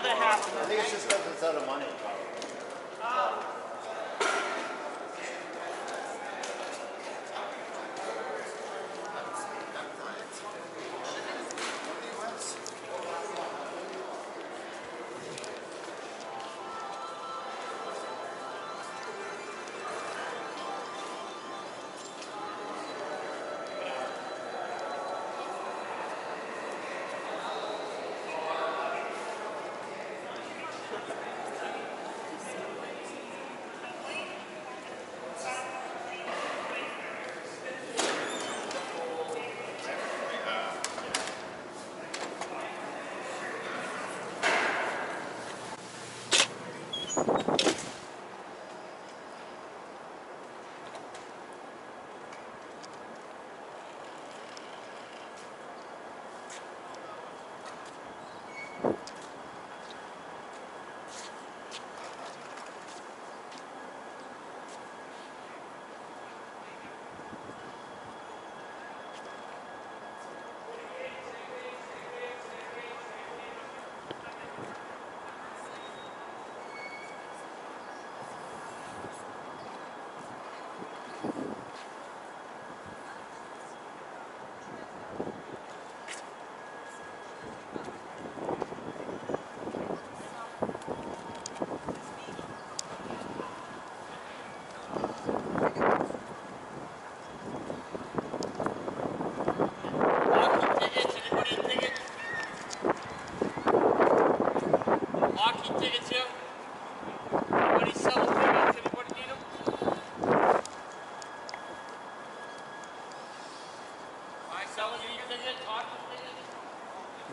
I think it's just because it's out of money.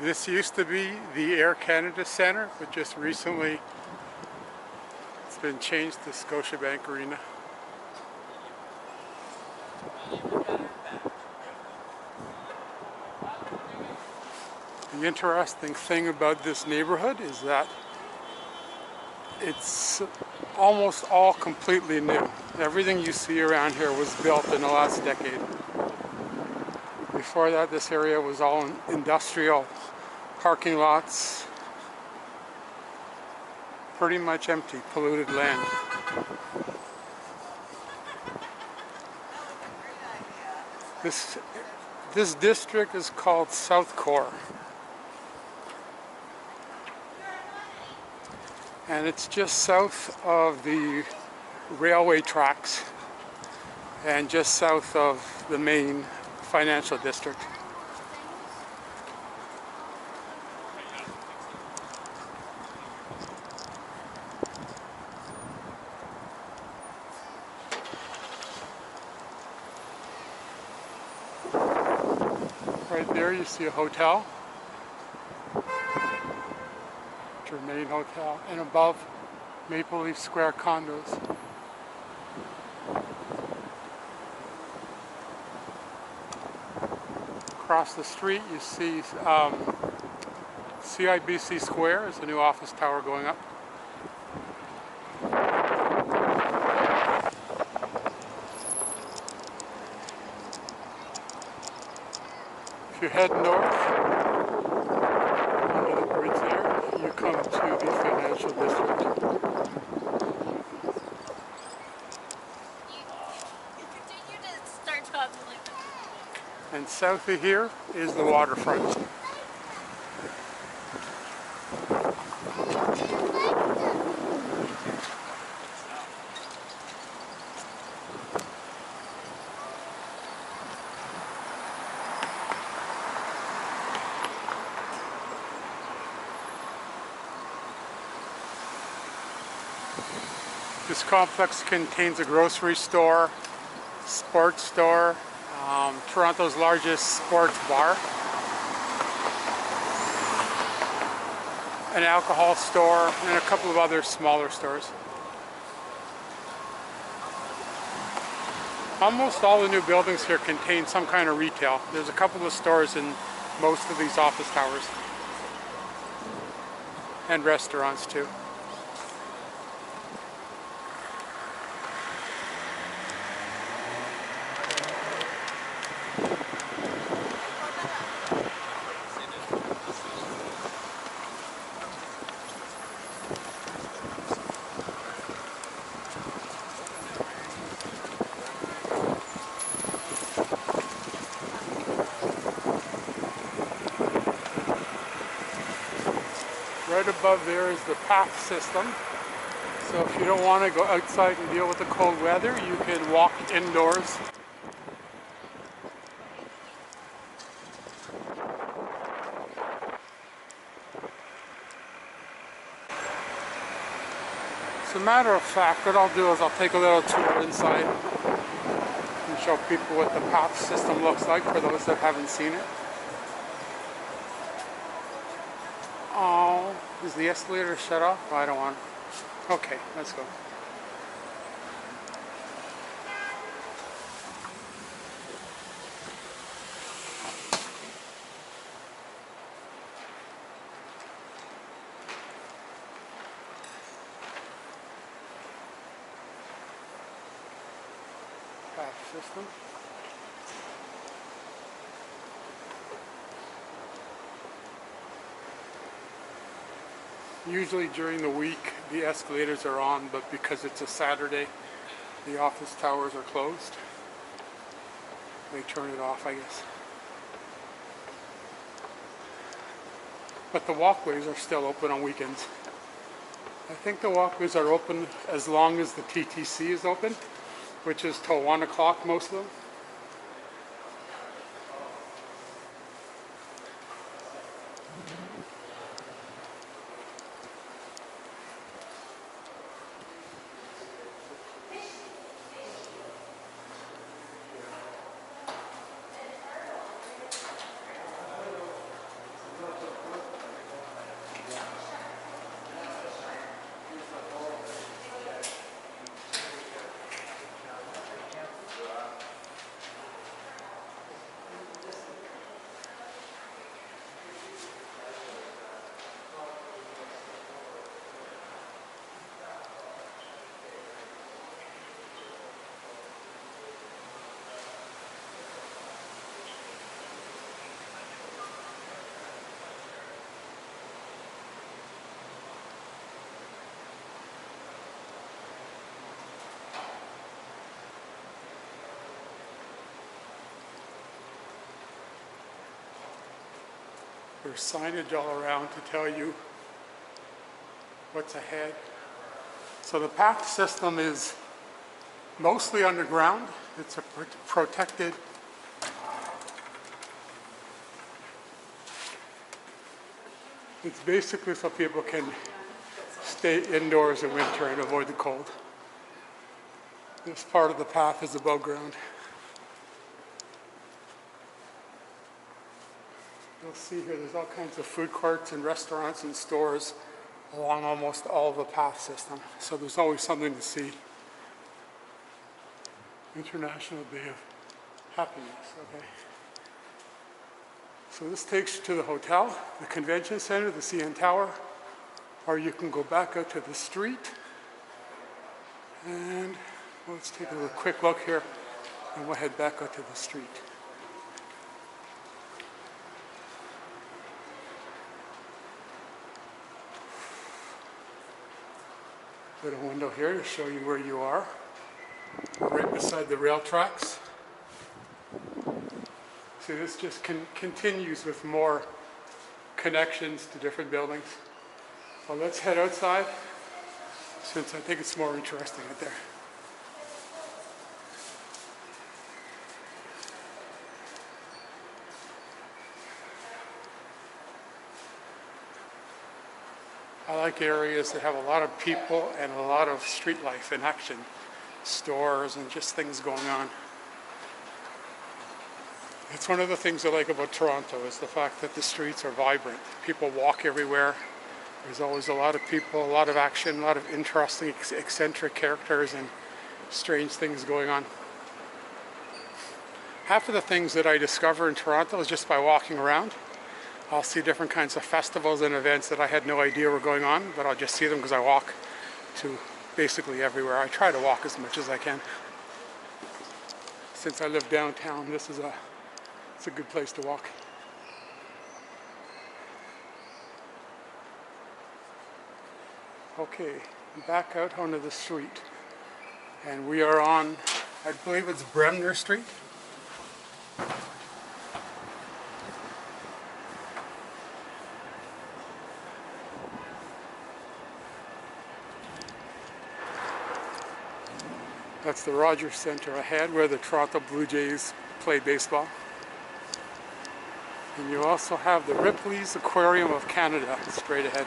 This used to be the Air Canada Centre, but just recently it's been changed to Scotiabank Arena. The interesting thing about this neighborhood is that it's almost all completely new. Everything you see around here was built in the last decade. Before that, this area was all industrial parking lots, pretty much empty, polluted land. This district is called Southcore, and it's just south of the railway tracks and just south of the main financial district. Right there you see a hotel, Germain Hotel, and above Maple Leaf Square condos. Across the street you see CIBC Square is a new office tower going up. If you head north under the bridge there, you come to the financial district. You continue to start talking like that. And south of here is the waterfront. This complex contains a grocery store, sports store, Toronto's largest sports bar, an alcohol store, and a couple of other smaller stores. Almost all the new buildings here contain some kind of retail. There's a couple of stores in most of these office towers, and restaurants too. right above there is the path system. So if you don't want to go outside and deal with the cold weather, you can walk indoors. As a matter of fact, what I'll do is I'll take a little tour inside and show people what the path system looks like for those that haven't seen it. Oh, is the escalator shut off? Oh, I don't want it. Okay, let's go. Path system. Usually during the week the escalators are on, but because it's a Saturday, the office towers are closed. They turn it off, I guess. But the walkways are still open on weekends. I think the walkways are open as long as the TTC is open, which is till 1 o'clock most of them. There's signage all around to tell you what's ahead. So the path system is mostly underground. It's a protected it's basically so people can stay indoors in winter and avoid the cold. This part of the path is above ground. You'll see here there's all kinds of food courts and restaurants and stores along almost all of the path system. So there's always something to see. International Day of Happiness, okay. So this takes you to the hotel, the convention center, the CN Tower, or you can go back out to the street. And let's take a quick look here and we'll head back out to the street. Little window here to show you where you are. Right beside the rail tracks. See, this just continues with more connections to different buildings. Well, let's head outside since I think it's more interesting out there. I like areas that have a lot of people and a lot of street life in action. Stores and just things going on. It's one of the things I like about Toronto is the fact that the streets are vibrant. People walk everywhere. There's always a lot of people, a lot of action, a lot of interesting, eccentric characters and strange things going on. Half of the things that I discover in Toronto is just by walking around. I'll see different kinds of festivals and events that I had no idea were going on, but I'll just see them because I walk to basically everywhere. I try to walk as much as I can. Since I live downtown, it's a good place to walk. Okay, back out onto the street. And we are on, I believe it's Bremner Street. That's the Rogers Centre ahead where the Toronto Blue Jays play baseball. And you also have the Ripley's Aquarium of Canada straight ahead.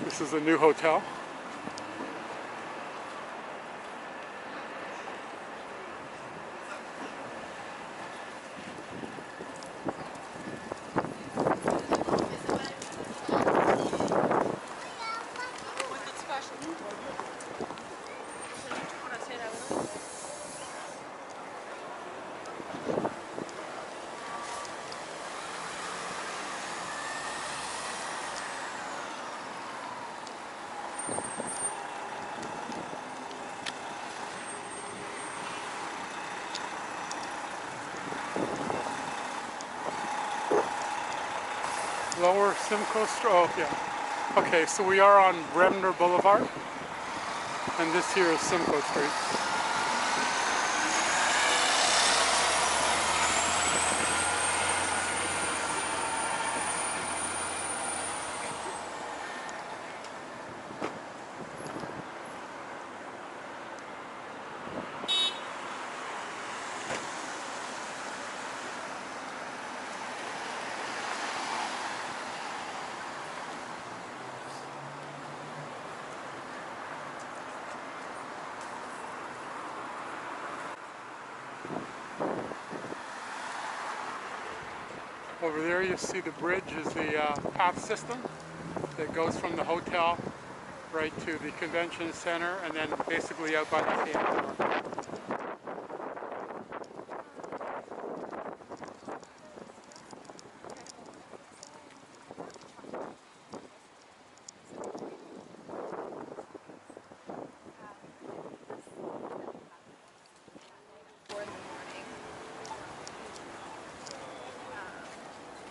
This is a new hotel. Lower Simcoe Street. Oh, yeah. Okay, so we are on Bremner Boulevard, and this here is Simcoe Street. Over there you see the bridge is the path system that goes from the hotel right to the convention center and then basically out by the theater.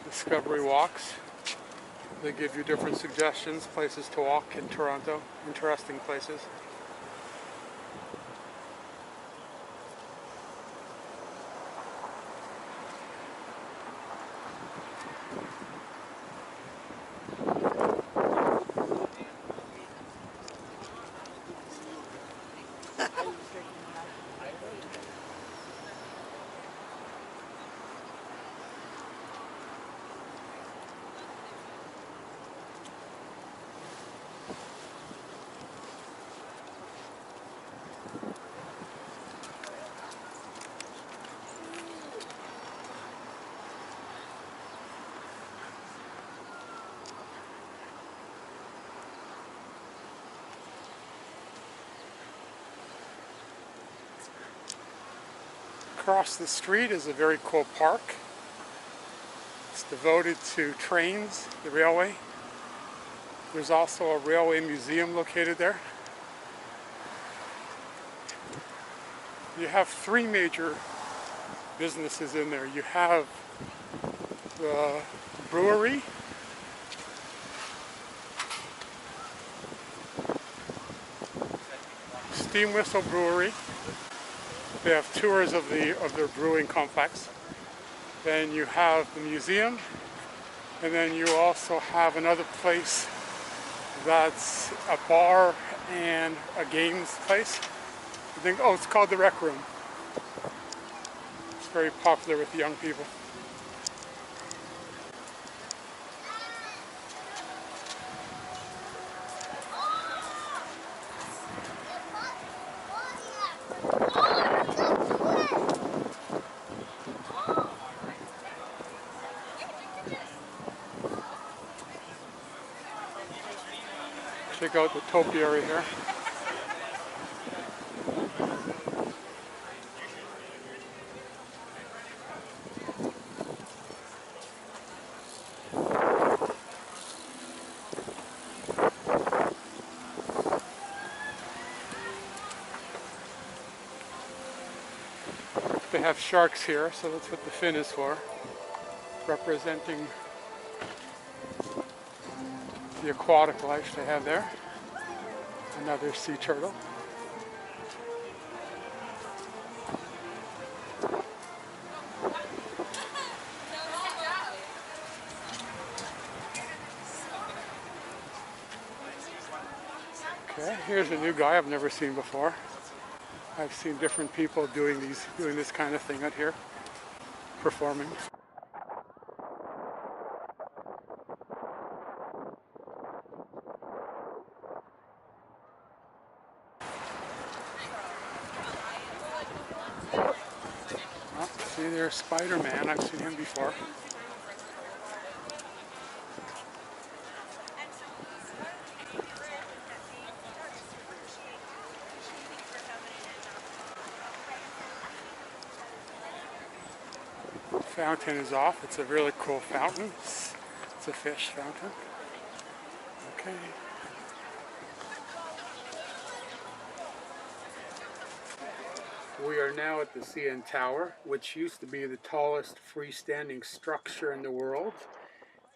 Discovery walks. They give you different suggestions, places to walk in Toronto, interesting places. Across the street is a very cool park. It's devoted to trains, the railway. There's also a railway museum located there. You have three major businesses in there. You have the brewery, Steam Whistle Brewery. They have tours of their brewing complex. Then you have the museum, and then you also have another place that's a bar and a games place. I think, oh, it's called the Rec Room. It's very popular with the young people. Check out the Torontopia area here. They have sharks here, so that's what the fin is for, representing the aquatic life they have there. Another sea turtle. Okay, here's a new guy I've never seen before. I've seen different people doing this kind of thing out here, performing. Oh, see, there's Spider-Man. I've seen him before. Fountain is off. It's a really cool fountain. It's a fish fountain. Okay. We are now at the CN Tower, which used to be the tallest freestanding structure in the world.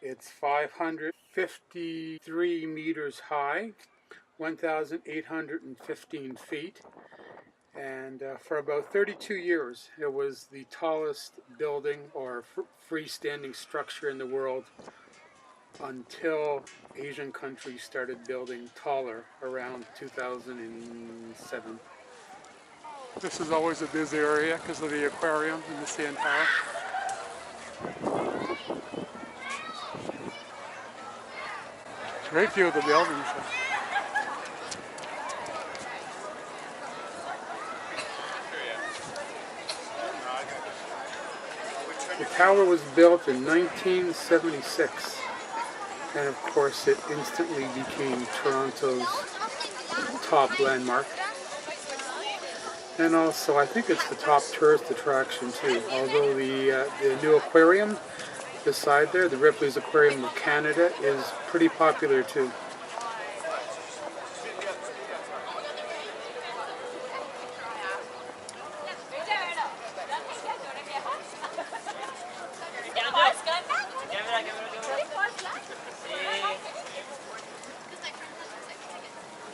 It's 553 meters high, 1,815 feet. And for about 32 years, it was the tallest building or freestanding structure in the world until Asian countries started building taller around 2007. This is always a busy area because of the aquarium and the CN Tower. Great view of the buildings. The tower was built in 1976, and of course it instantly became Toronto's top landmark. And also, I think it's the top tourist attraction too, although the new aquarium beside there, the Ripley's Aquarium of Canada, is pretty popular too.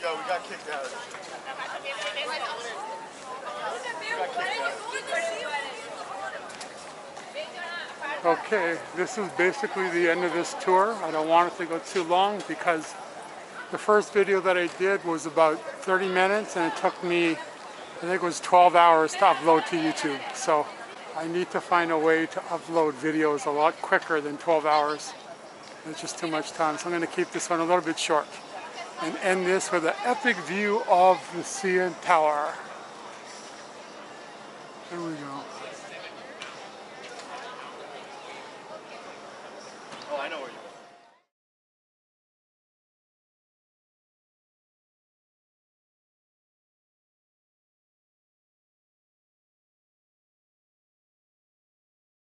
Yo, we got kicked out. Okay, this is basically the end of this tour. I don't want it to go too long because the first video that I did was about 30 minutes and it took me, I think it was 12 hours to upload to YouTube. So I need to find a way to upload videos a lot quicker than 12 hours. It's just too much time. So I'm going to keep this one a little bit short and end this with an epic view of the CN Tower. There we go. Oh, I know where you are.